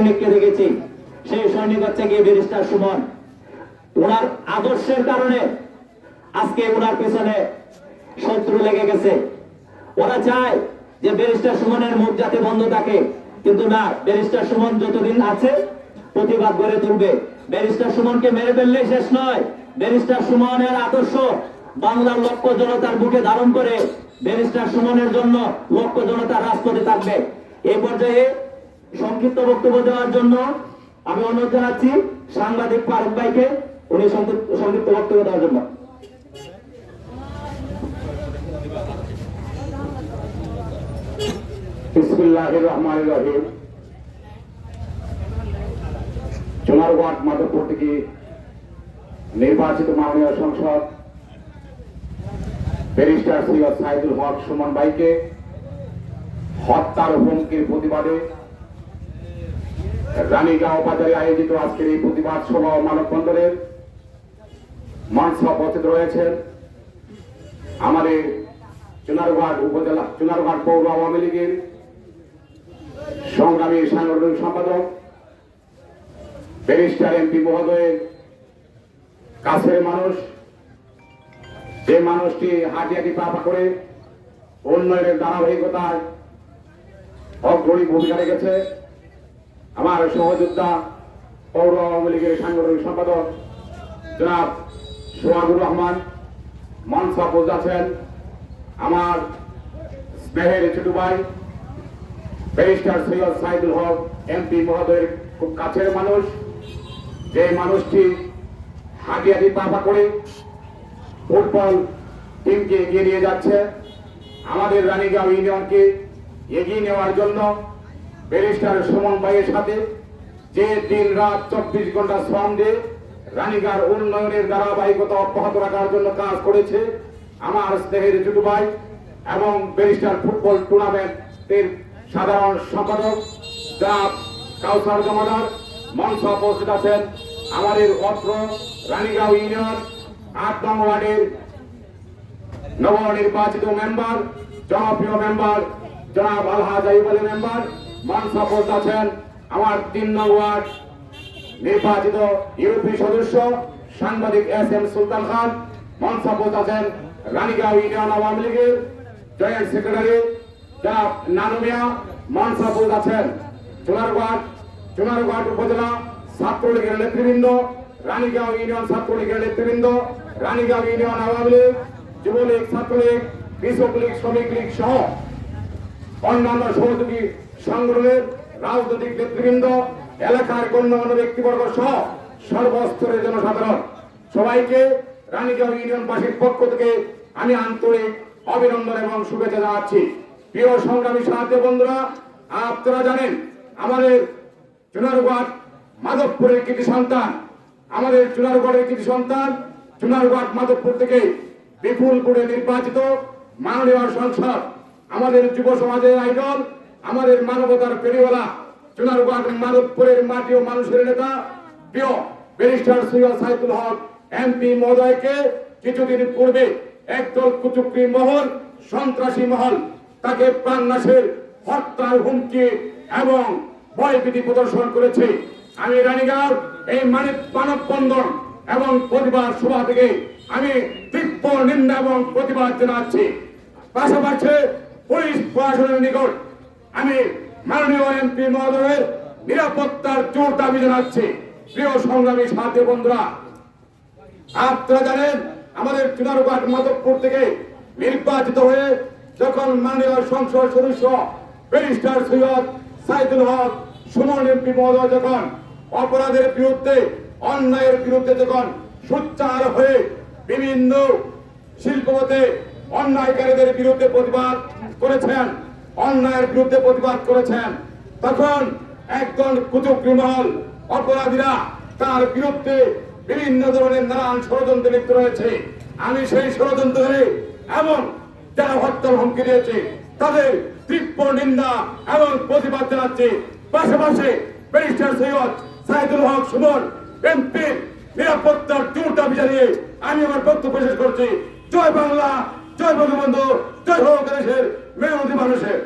সৈনিককে দেখেছি, সেই সৈনিক হচ্ছে গিয়ে ব্যারিস্টার সুমন। ওনার আদর্শের কারণে আজকে ওনার পেছনে শত্রু লেগে গেছে। ওরা চায় যে ব্যারিস্টার সুমনের মুখ যাতে বন্ধ থাকে, কিন্তু না, ব্যারিস্টার সুমন যতদিন আছে প্রতিবাদ গড়ে তুলবে। ব্যারিস্টার সুমনকে মেরে ফেললে শেষ নয়, ব্যারিস্টার সুমনের আদর্শ বাংলার লক্ষ জনতার বুকে ধারণ করে ব্যারিস্টার সুমনের জন্য লক্ষ জনতা রাজপথে থাকবে। এই পর্যায়ে সংক্ষিপ্ত বক্তব্য দেওয়ার জন্য আমি অনুরোধ জানাচ্ছি সাংবাদিক ফারুক ভাইকে, উনি সংক্ষিপ্ত বক্তব্য দেওয়ার জন্য। বিসমিল্লাহির রহমানির রহিম। চুনারঘাট মাধবপুর থেকে নির্বাচিত মাননীয় সংসদ ব্যারিস্টার সৈয়দ সাইদুল হক সুমন ভাইকে হত্যার হুমকির প্রতিবাদে রানীগাঁও বাজারে আয়োজিত আজকের এই প্রতিবাদ সভা ও মানববন্ধনের মঞ্চে উপস্থিত রয়েছেন আমাদের চুনারঘাট উপজেলা চুনারঘাট পৌর আওয়ামী লীগের সংগ্রামী সাংগঠনিক সম্পাদক ব্যারিস্টার এমপি মহোদয়ের কাছের মানুষ, যে মানুষটি হাঁটি হাঁটি পা করে উন্নয়নের ধারাবাহিকতায় অগ্রণী ভূমিকা রেখেছে, আমার সহযোদ্ধা পৌর আওয়ামী লীগের সাংগঠনিক সম্পাদক জনাব সোহাগুর রহমান মঞ্চে উপস্থিত আছেন। আমার স্নেহের ছোট ভাই ব্যারিস্টার সৈয়দ সাইদুল হক এমপি মহোদয়ের খুব কাছের মানুষ, যে মানুষটি হাঁটি হাঁটি পা করে ফুটবল টিমকে এগিয়ে নিয়ে যাচ্ছে, আমাদের রানীগাঁও ইউনিয়নকে এগিয়ে নেওয়ার জন্য ব্যারিস্টার সুমন ভাইয়ের সাথে যে দিন রাত 24 ঘন্টা শ্রম দিয়ে রানীগাঁর উন্নয়নের ধারাবাহিকতা অব্যাহত রাখার জন্য কাজ করেছে আমার স্নেহের ছোট ভাই এবং ব্যারিস্টার ফুটবল টুর্নামেন্টের সাধারণ সম্পাদক জনাব কাউসার জমাদার মঞ্চে উপস্থিত আছেন। আমাদের অত্র রানীগাঁও ইউনিয়ন 8 নং ওয়ার্ডের নবনির্বাচিত মেম্বার, জনপ্রিয় মেম্বার জনাব আলহাজ আইয়ুব আলী মেম্বার মঞ্চে উপস্থিত আছেন। আমার 3 নং ওয়ার্ড নির্বাচিত ইউপি সদস্য সাংবাদিক SM সুলতান খান মঞ্চে উপস্থিত আছেন। রানীগাঁও ইউনিয়ন আওয়ামী লীগের জয়েন্ট সেক্রেটারি জনাব নানু মিয়া মঞ্চে উপস্থিত আছেন। চুনারঘাট উপজেলা ছাত্রলীগের নেতৃবৃন্দ, রানীগাঁও ইউনিয়ন ছাত্রলীগের নেতৃবৃন্দ, রানীগাঁও ইউনিয়ন আওয়ামী লীগ, যুবলীগ, ছাত্রলীগ, কৃষক লীগ, শ্রমিক লীগ সহ অন্যান্য সহযোগী সংগঠনের রাজনৈতিক নেতৃবৃন্দ, এলাকার গণ্যমান্য ব্যক্তিবর্গ সহ সর্বস্তরের জনসাধারণ সবাইকে রানীগাঁও ইউনিয়নবাসীর পক্ষ থেকে আমি আন্তরিক অভিনন্দন এবং শুভেচ্ছা জানাচ্ছি। প্রিয় সংগ্রামী সাথী বন্ধুরা, আপনারা জানেন আমাদের চুনারঘাট মাধবপুরের কৃতি সন্তান, আমাদের চুনারঘাটের কৃতি সন্তান চুনারঘাট মাধবপুর থেকে বিপুল ভোটে নির্বাচিত মাননীয় সংসদ, আমাদের যুব সমাজের আইডল, আমাদের মানবতার ফেরিওয়ালা, চুনারঘাট মাধবপুরের মাটি ও মানুষের নেতা প্রিয় ব্যারিস্টার সৈয়দ সাইদুল হক এমপি মহোদয়কে কিছুদিন পূর্বে একদল কুচক্রী মহল, সন্ত্রাসী মহল তাকে প্রাণনাশের, হত্যার হুমকি এবং ভয়ভীতি প্রদর্শন করেছে। আমি রানীগাঁও এই মানববন্ধন এবং প্রতিবাদ সভা থেকে আমি তীব্র নিন্দা এবং প্রতিবাদ জানাচ্ছি। পাশাপাশি পুলিশ প্রশাসনের নিকট আমি মাননীয় এমপি মহোদয়ের নিরাপত্তার জোর দাবি জানাচ্ছি। প্রিয় সংগ্রামী সাথী বন্ধুরা, আপনারা জানেন আমাদের চুনারঘাট মাধবপুর থেকে নির্বাচিত হয়ে যখন মাননীয় সংসদ সদস্য ব্যারিস্টার সৈয়দ সাইদুল হক সুমন এমপি মহোদয় যখন অপরাধের বিরুদ্ধে, অন্যায়ের বিরুদ্ধে যখন সোচ্চার হয়ে বিভিন্ন শিল্পপথে অন্যায়কারীদের বিরুদ্ধে প্রতিবাদ করেছেন, অন্যায়ের বিরুদ্ধে প্রতিবাদ করেছেন, তখন একজন কুচক্রী মহল, অপরাধীরা তার বিরুদ্ধে বিভিন্ন ধরনের নানান ষড়যন্ত্রে লিপ্ত রয়েছে। আমি সেই ষড়যন্ত্রে এবং যারা হত্যার হুমকি দিয়েছে তাদের তীব্র নিন্দা এবং প্রতিবাদ জানাচ্ছি। পাশাপাশি ব্যারিস্টার সৈয়দ সাইদুল হক সুমন এমপির নিরাপত্তার জোর দাবি জানিয়ে আমি আমার বক্তব্য শেষ করছি। জয় বাংলা, জয় বঙ্গবন্ধু, জয় হোক দেশের মেহনতি মানুষের।